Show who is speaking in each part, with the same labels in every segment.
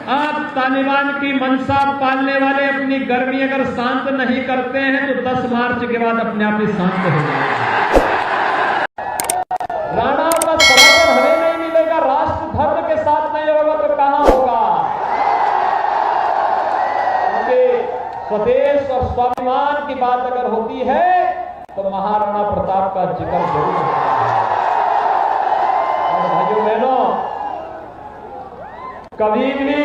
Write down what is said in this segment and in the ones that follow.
Speaker 1: आप तालिबान की मंशा पालने वाले अपनी गर्मी अगर शांत नहीं करते हैं तो 10 मार्च के बाद अपने आप ही शांत हो जाएगा। राणा का समर्थन हमें नहीं मिलेगा, राष्ट्र धर्म के साथ नहीं होगा तो कहां होगा? क्योंकि स्वदेश और स्वाभिमान की बात अगर होती है तो महाराणा प्रताप का जिक्र जरूर होता है। और भाइयों बहनों, कभी भी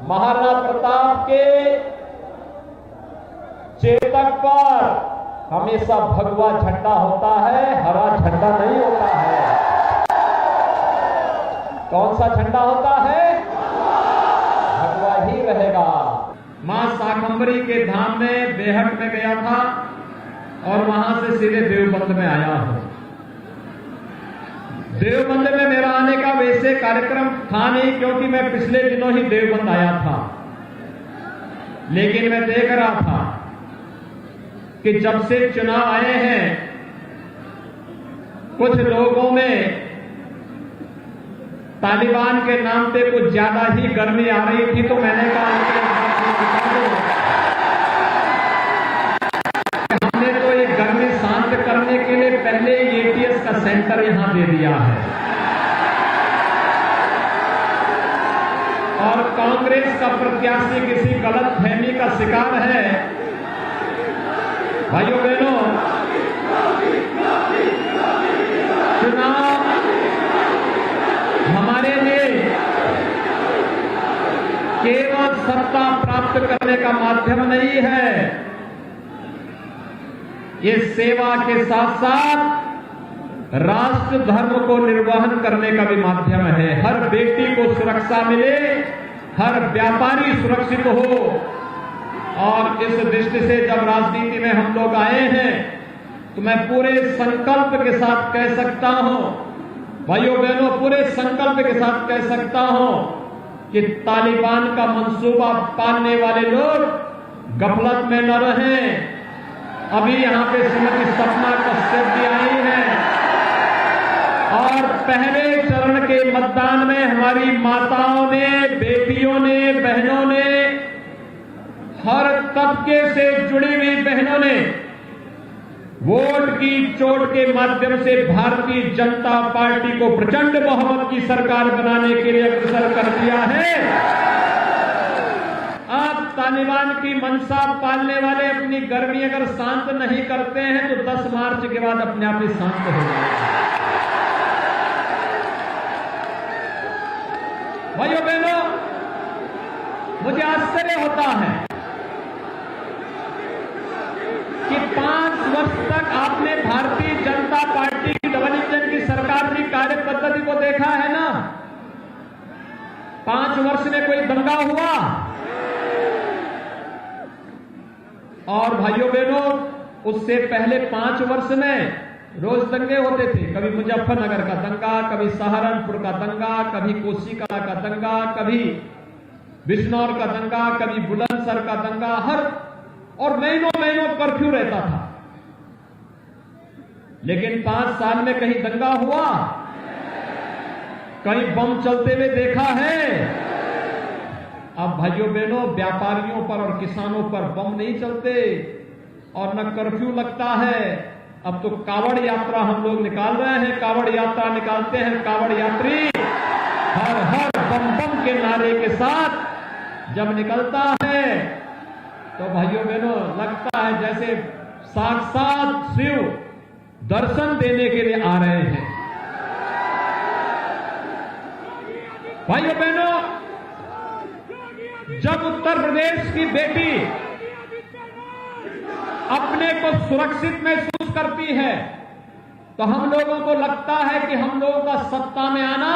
Speaker 1: महाराणा प्रताप के चेतक पर हमेशा भगवा झंडा होता है, हरा झंडा नहीं होता है। कौन सा झंडा होता है? भगवा ही रहेगा। मां शाकंभरी के धाम में बेहट में गया था और वहां से सीधे देवबंद में आया हूं। देवबंद में मेरा आने का वैसे कार्यक्रम था नहीं, क्योंकि मैं पिछले दिनों ही देवबंद आया था। लेकिन मैं देख रहा था कि जब से चुनाव आए हैं कुछ लोगों में तालिबान के नाम पे कुछ ज्यादा ही गर्मी आ रही थी, तो मैंने कहा हमने तो ये गर्मी शांत करने के लिए पहले एटीएस का सेंटर यहां दे दिया है। और कांग्रेस का प्रत्याशी किसी गलत फहमी का शिकार है। भाइयों बहनों, चुनाव हमारे लिए केवल सत्ता प्राप्त करने का माध्यम नहीं है, ये सेवा के साथ साथ राष्ट्र धर्म को निर्वहन करने का भी माध्यम है। हर बेटी को सुरक्षा मिले, हर व्यापारी सुरक्षित हो। और इस दृष्टि से जब राजनीति में हम लोग आए हैं तो मैं पूरे संकल्प के साथ कह सकता हूं, भाइयों बहनों, पूरे संकल्प के साथ कह सकता हूं कि तालिबान का मंसूबा पालने वाले लोग गफलत में न रहें। अभी यहां पे श्रीमती सपना कश्यप भी आई हैं और पहले चरण के मतदान में हमारी माताओं ने, बेटियों ने, बहनों ने, हर तबके से जुड़ी हुई बहनों ने वोट की चोट के माध्यम से भारतीय जनता पार्टी को प्रचंड बहुमत की सरकार बनाने के लिए अग्रसर कर दिया है। आप तालिबान की मंशा पालने वाले अपनी गर्मी अगर शांत नहीं करते हैं तो 10 मार्च के बाद अपने आप ही शांत हो जाएगा। भाइयों बहनों, मुझे आश्चर्य होता है कि 5 वर्ष तक आपने भारतीय जनता पार्टी की डबल इंजन की सरकार की कार्य पद्धति को देखा है ना। 5 वर्ष में कोई दंगा हुआ? और भाइयों बहनों, उससे पहले 5 वर्ष में रोज दंगे होते थे। कभी मुजफ्फरनगर का दंगा, कभी सहारनपुर का दंगा, कभी कोशिका का दंगा, कभी बिजनौर का दंगा, कभी बुलंदशहर का दंगा, और महीनों महीनों कर्फ्यू रहता था। लेकिन 5 साल में कहीं दंगा हुआ? कहीं बम चलते हुए देखा है? अब भाइयों बहनों, व्यापारियों पर और किसानों पर बम नहीं चलते और न कर्फ्यू लगता है। अब तो कावड़ यात्रा हम लोग निकाल रहे हैं, कावड़ यात्रा निकालते हैं। कावड़ यात्री हर हर बम बम के नारे के साथ जब निकलता है तो भाइयों बहनों लगता है जैसे साक्षात शिव दर्शन देने के लिए आ रहे हैं। भाइयों बहनों, जब उत्तर प्रदेश की बेटी अपने को सुरक्षित महसूस करती है तो हम लोगों को लगता है कि हम लोगों का सत्ता में आना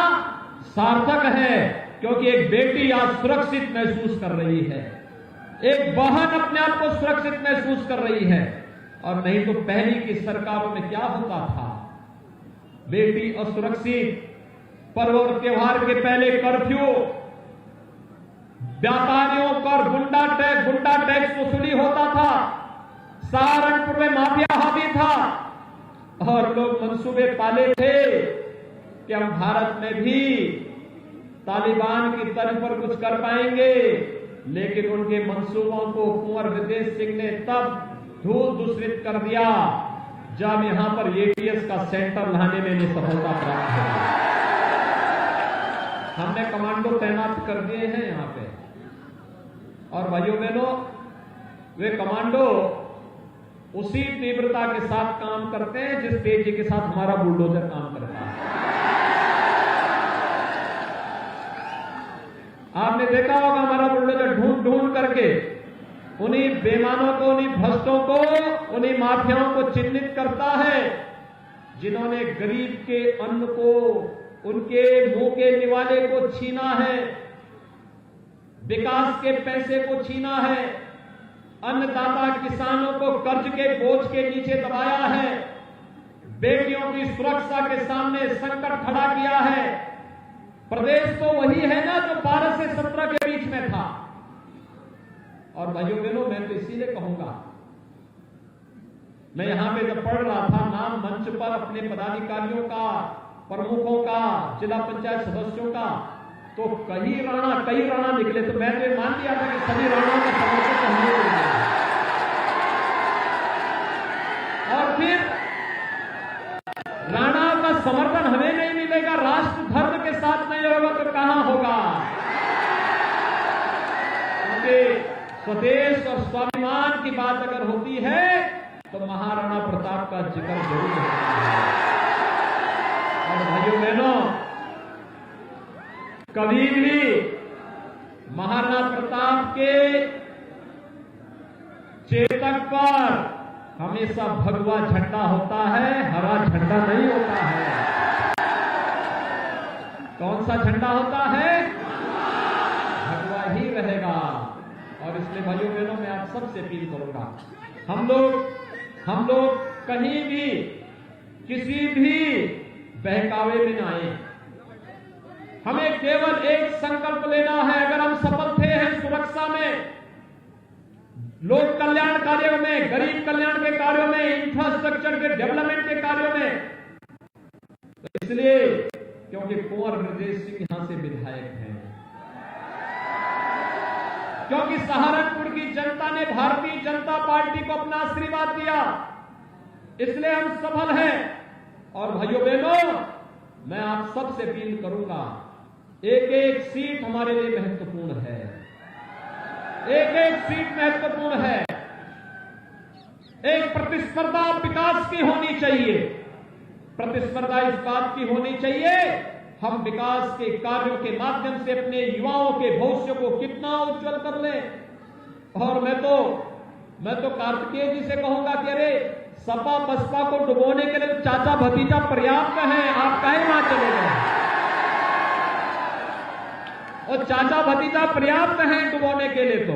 Speaker 1: सार्थक है, क्योंकि एक बेटी आज सुरक्षित महसूस कर रही है, एक बहन अपने आप को सुरक्षित महसूस कर रही है। और नहीं तो पहली की सरकारों में क्या होता था? बेटी असुरक्षित, पर्व और त्योहार के पहले कर्फ्यू, व्यापारियों पर गुंडा टैक्स वसूली होता था, सहारनपुर में माफिया हावी था और लोग मंसूबे पाले थे कि हम भारत में भी तालिबान की तर्ज पर कुछ कर पाएंगे, लेकिन उनके मंसूबों को कुंवर हृदय सिंह ने तब धूल दूषित कर दिया जब यहां पर एटीएस का सेंटर लाने में इन्हें सफलता प्राप्त हुई। हमने कमांडो तैनात कर दिए हैं यहां पे, और भाइयों बहनों, वे कमांडो उसी तीव्रता के साथ काम करते हैं जिस तेजी के साथ हमारा बुलडोजर काम करता है। आपने देखा होगा हमारा बुलडोजर ढूंढ ढूंढ करके उन्हीं बेईमानों को, उन्हीं भ्रष्टों को, उन्हीं माफियाओं को चिन्हित करता है जिन्होंने गरीब के अन्न को, उनके मुंह के निवाले को छीना है, विकास के पैसे को छीना है, अन्नदाता किसानों को कर्ज के बोझ के नीचे दबाया है, बेटियों की सुरक्षा के सामने संकट खड़ा किया है। प्रदेश तो वही है ना जो 12 से 17 के बीच में था। और भाइयों बहनों, मैं तो इसीलिए कहूंगा, मैं यहां पे जब पढ़ रहा था नाम मंच पर अपने पदाधिकारियों का, प्रमुखों का, जिला पंचायत सदस्यों का, तो कई राणा निकले, तो मैंने मान लिया था कि सभी राणाओं का समर्थन हमने किया। और फिर राणा का समर्थन हमें नहीं मिलेगा, राष्ट्र धर्म के साथ नहीं होगा तो कहां होगा? क्योंकि स्वदेश और स्वाभिमान की बात अगर होती है तो महाराणा प्रताप का जिक्र जरूर होता है। और भाइयों बहनों, कभी भी महाराणा प्रताप के चेतक पर हमेशा भगवा झंडा होता है, हरा झंडा नहीं होता है। कौन सा झंडा होता है? भगवा ही रहेगा। और इसलिए भाइयों बहनों, मैं आप सबसे अपील करूंगा, हम लोग कहीं भी किसी भी बहकावे में ना आए। हमें केवल एक संकल्प लेना है। अगर हम सफल थे हैं सुरक्षा में, लोक कल्याण कार्यों में, गरीब कल्याण के कार्यों में, इंफ्रास्ट्रक्चर के डेवलपमेंट के कार्यों में, तो इसलिए क्योंकि कुंवर हृदय सिंह यहां से विधायक हैं, क्योंकि सहारनपुर की जनता ने भारतीय जनता पार्टी को अपना आशीर्वाद दिया, इसलिए हम सफल हैं। और भाइयों बहनों, मैं आप सबसे अपील करूंगा, एक एक सीट हमारे लिए महत्वपूर्ण है, एक एक सीट महत्वपूर्ण है। एक प्रतिस्पर्धा विकास की होनी चाहिए। प्रतिस्पर्धा इस बात की होनी चाहिए, हम विकास के कार्यों के माध्यम से अपने युवाओं के भविष्य को कितना उज्जवल कर लें। और मैं तो कार्तिकेय जी से कहूंगा कि अरे सपा बसपा को डुबोने के लिए चाचा भतीजा पर्याप्त है, आप काहे वहां चले गए? और चाचा भतीजा पर्याप्त हैं डुबोने के लिए, तो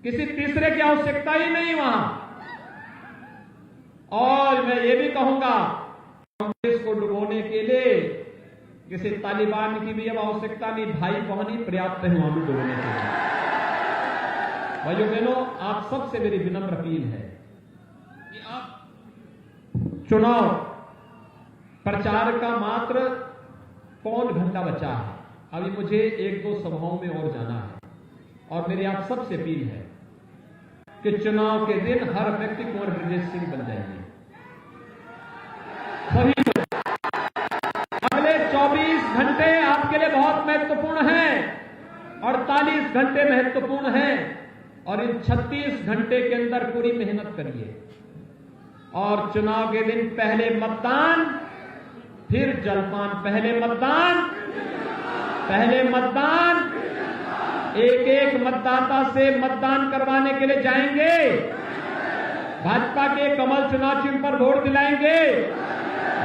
Speaker 1: किसी तीसरे की आवश्यकता ही नहीं वहां। और मैं ये भी कहूंगा, कांग्रेस को डुबोने के लिए किसी तालिबान की भी अब आवश्यकता नहीं, भाई बहन ही पर्याप्त है वहां भी डुबोने के लिए। भाइयों बहनों, आप सबसे मेरी विनम्र अपील है कि आप चुनाव प्रचार का मात्र पौन घंटा बचा है, अभी मुझे 1-2 सभाओं में और जाना है। और मेरी आप सबसे अपील है कि चुनाव के दिन हर व्यक्ति कुंवर हृदय सिंह बन जाएंगे। सभी अगले 24 घंटे आपके लिए बहुत महत्वपूर्ण हैं, 48 घंटे महत्वपूर्ण हैं, और इन 36 घंटे के अंदर पूरी मेहनत करिए। और चुनाव के दिन पहले मतदान, फिर जलपान। पहले मतदान, एक एक मतदाता से मतदान करवाने के लिए जाएंगे, भाजपा के कमल चुनाव चिन्ह पर वोट दिलाएंगे,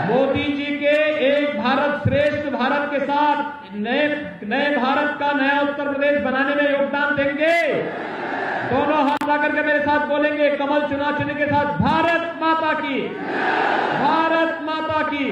Speaker 1: मोदी जी के एक भारत श्रेष्ठ भारत के साथ नए भारत का नया उत्तर प्रदेश बनाने में योगदान देंगे। दोनों हाथ लाकर के मेरे साथ बोलेंगे कमल चुनाव चिन्ह के साथ, भारत माता की, भारत माता की।